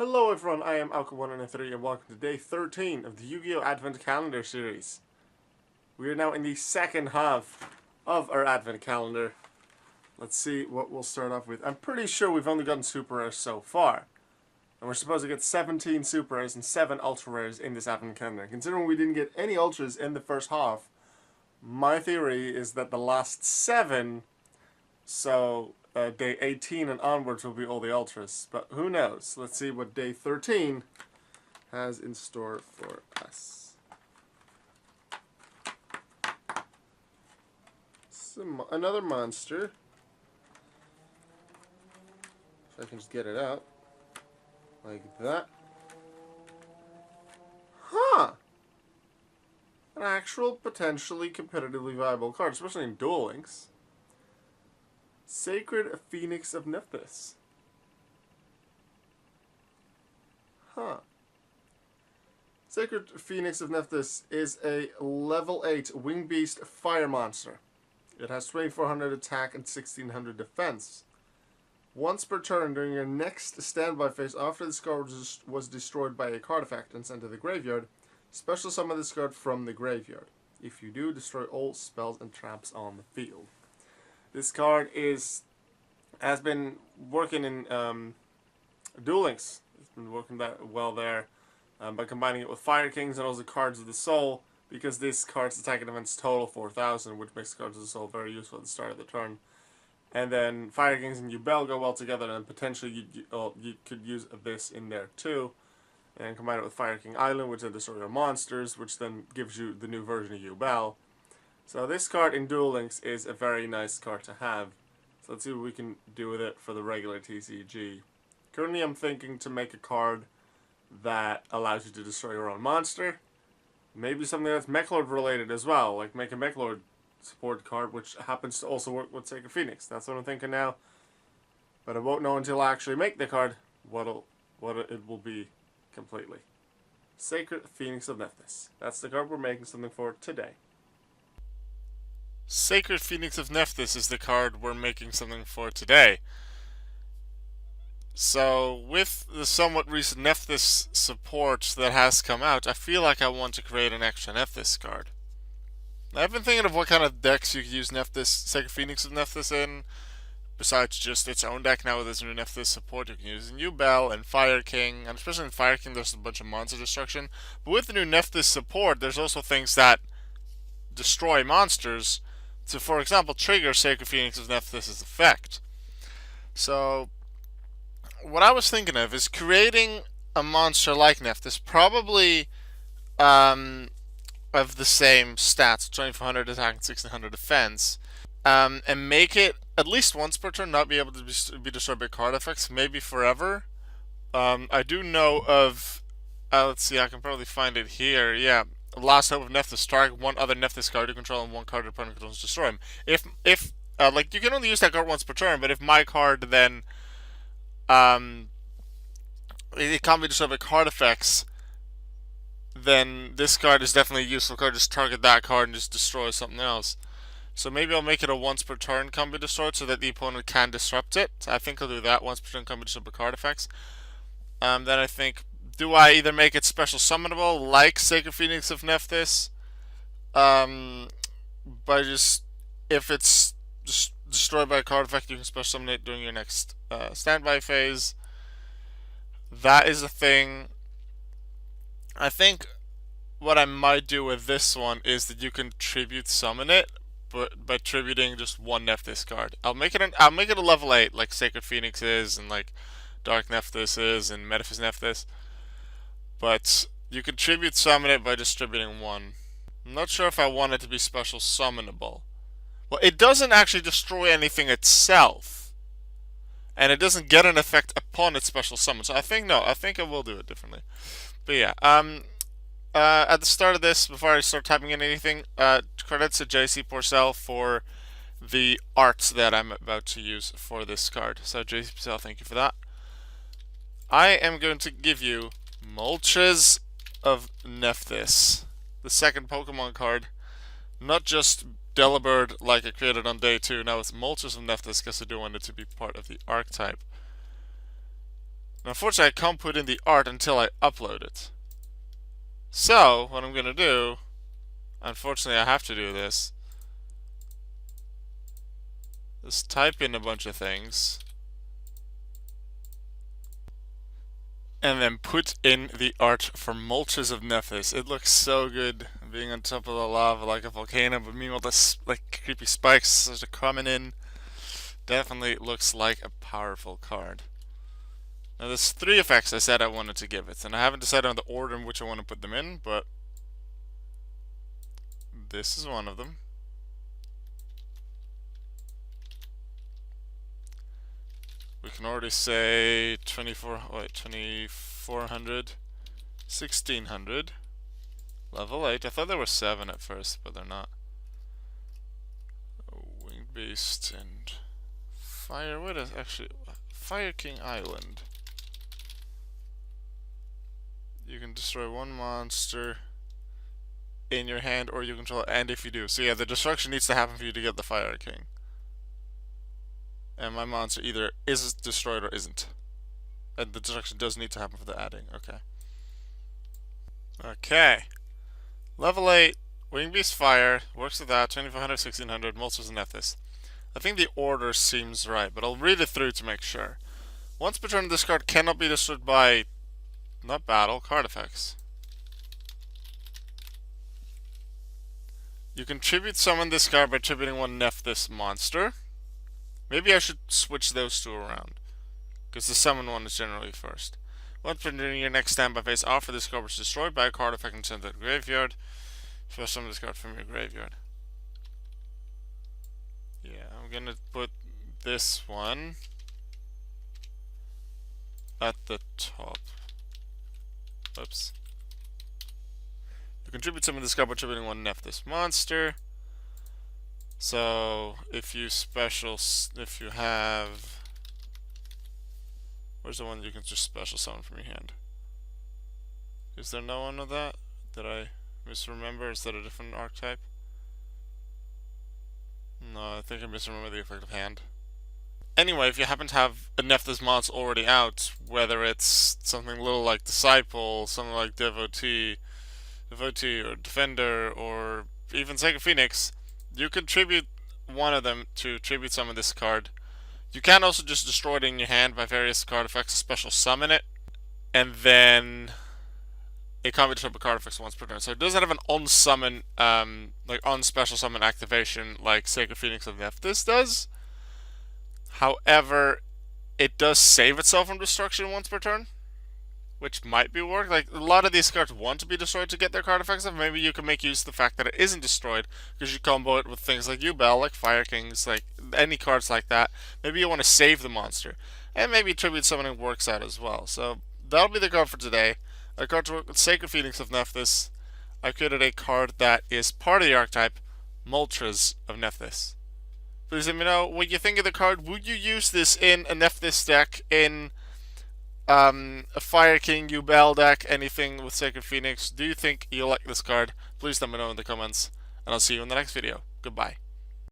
Hello everyone, I am Alka193 and welcome to day 13 of the Yu-Gi-Oh! Advent Calendar series. We are now in the second half of our Advent Calendar. Let's see what we'll start off with. I'm pretty sure we've only gotten Super Rares so far. And we're supposed to get 17 Super Rares and 7 Ultra Rares in this Advent Calendar. Considering we didn't get any Ultras in the first half, my theory is that the last 7, so day 18 and onwards will be all the Ultras. But who knows? Let's see what day 13 has in store for us. Another monster. If I can just get it out. Like that. Huh! An actual potentially competitively viable card, especially in Duel Links. Sacred Phoenix of Nephthys. Huh. Sacred Phoenix of Nephthys is a level 8 Wing Beast Fire Monster. It has 2400 attack and 1600 defense. Once per turn during your next standby phase after this card was destroyed by a card effect and sent to the graveyard, special summon this card from the graveyard. If you do, destroy all spells and traps on the field. This card has been working in Duel Links. It's been working that well there by combining it with Fire Kings and also Cards of the Soul, because this card's attack and defense total 4000, which makes Cards of the Soul very useful at the start of the turn. And then Fire Kings and Yubel go well together, and potentially you could use this in there too. And combine it with Fire King Island, which then destroys your monsters, which then gives you the new version of Yubel. So this card in Duel Links is a very nice card to have. So let's see what we can do with it for the regular TCG. Currently I'm thinking to make a card that allows you to destroy your own monster. Maybe something that's Mechlord related as well, like make a Mechlord support card, which happens to also work with Sacred Phoenix. That's what I'm thinking now. But I won't know until I actually make the card what it will be completely. Sacred Phoenix of Nephthys. That's the card we're making something for today. Sacred Phoenix of Nephthys is the card we're making something for today. So, with the somewhat recent Nephthys support that has come out, I feel like I want to create an extra Nephthys card. I've been thinking of what kind of decks you could use Sacred Phoenix of Nephthys in, besides just its own deck. Now with this new Nephthys support, you can use Yubel and Fire King, and especially in Fire King there's a bunch of monster destruction. But with the new Nephthys support, there's also things that destroy monsters to, for example, trigger Sacred Phoenix of Nephthys' effect. So, what I was thinking of is creating a monster like Nephthys, probably of the same stats, 2400 attack and 1600 defense, and make it at least once per turn not be able to be destroyed by card effects, maybe forever. I do know of, let's see, I can probably find it here, yeah. Last Hope of Nephthys, target one other Nephthys card you control and one card your opponent controls, destroy him. If like, you can only use that card once per turn, but if my card then, it can't be destroyed by card effects, then this card is definitely a useful card. Just target that card and just destroy something else. So maybe I'll make it a once per turn can be destroyed so that the opponent can disrupt it. I think I'll do that, once per turn can be destroyed by card effects. Then I think, do I either make it special summonable, like Sacred Phoenix of Nephthys, by just, if it's just destroyed by a card effect, you can special summon it during your next standby phase. That is a thing. I think what I might do with this one is that you can tribute summon it, but by tributing just one Nephthys card. I'll make it a level 8, like Sacred Phoenix is, and like Dark Nephthys is, and Metaphys Nephthys. But you can tribute summon it by distributing one. I'm not sure if I want it to be special summonable. Well, it doesn't actually destroy anything itself, and it doesn't get an effect upon its special summon. So I think I will do it differently. But yeah, at the start of this, before I start typing in anything, credits to JC Porcel for the art that I'm about to use for this card. So JC Porcel, thank you for that. I am going to give you Moltres of Nephthys, the second Pokemon card, not just Delibird like I created on day 2. Now it's Moltres of Nephthys because I do want it to be part of the archetype. And unfortunately, I can't put in the art until I upload it. So, what I'm going to do, unfortunately I have to do this, is type in a bunch of things, and then put in the art for Moltres of Nephthys. It looks so good, being on top of the lava like a volcano, but meanwhile the like creepy spikes are coming in. Definitely looks like a powerful card. Now there's 3 effects I said I wanted to give it, and I haven't decided on the order in which I want to put them in, but this is one of them. We can already say 2400, 1600, level 8. I thought there were 7 at first, but they're not. Winged Beast and Fire. What is actually Fire King Island? You can destroy 1 monster in your hand or you control it, and if you do. So yeah, the destruction needs to happen for you to get the Fire King. And my monster either is destroyed or isn't. And the destruction does need to happen for the adding. Okay. Okay. Level 8, Winged Beast Fire, works with that, 2400, 1600, Moltres of Nephthys. I think the order seems right, but I'll read it through to make sure. Once per turn, this card cannot be destroyed by, not battle, card effects. You can tribute summon this card by tributing 1 Nephthys monster. Maybe I should switch those 2 around, because the summon one is generally first. Once per turn, your next standby phase, offer this card was destroyed by a card effect and sent to the graveyard. First summon this card from your graveyard. Yeah, I'm gonna put this one at the top. Oops. You contribute some of this card by tributing 1 Nephthys monster. So if you if you have, where's the one you can just special summon from your hand? Is there no one of that? Did I misremember? Is that a different archetype? No, I think I misremember the effect of hand. Anyway, if you happen to have a Nephthys monster already out, whether it's something little like Disciple, something like Devotee or Defender, or even Sacred Phoenix, you can tribute one of them to tribute summon this card. You can also just destroy it in your hand by various card effects, special summon it, and then it can't be destroyed by card effects once per turn. So it doesn't have an on-summon, like on-special summon activation like Sacred Phoenix of Nephthys does. However, it does save itself from destruction once per turn, which might be work. Like, a lot of these cards want to be destroyed to get their card effects off. Maybe you can make use of the fact that it isn't destroyed, because you combo it with things like Yubel, like Fire Kings, like any cards like that. Maybe you want to save the monster. And maybe Tribute Summoning works out as well. So, that'll be the card for today. A card to work with Sacred Phoenix of Nephthys. I created a card that is part of the archetype, Moltres of Nephthys. Please let me know what you think of the card. Would you use this in a Nephthys deck, in a Fire King, Yubel deck, anything with Sacred Phoenix? Do you think you'll like this card? Please let me know in the comments, and I'll see you in the next video. Goodbye.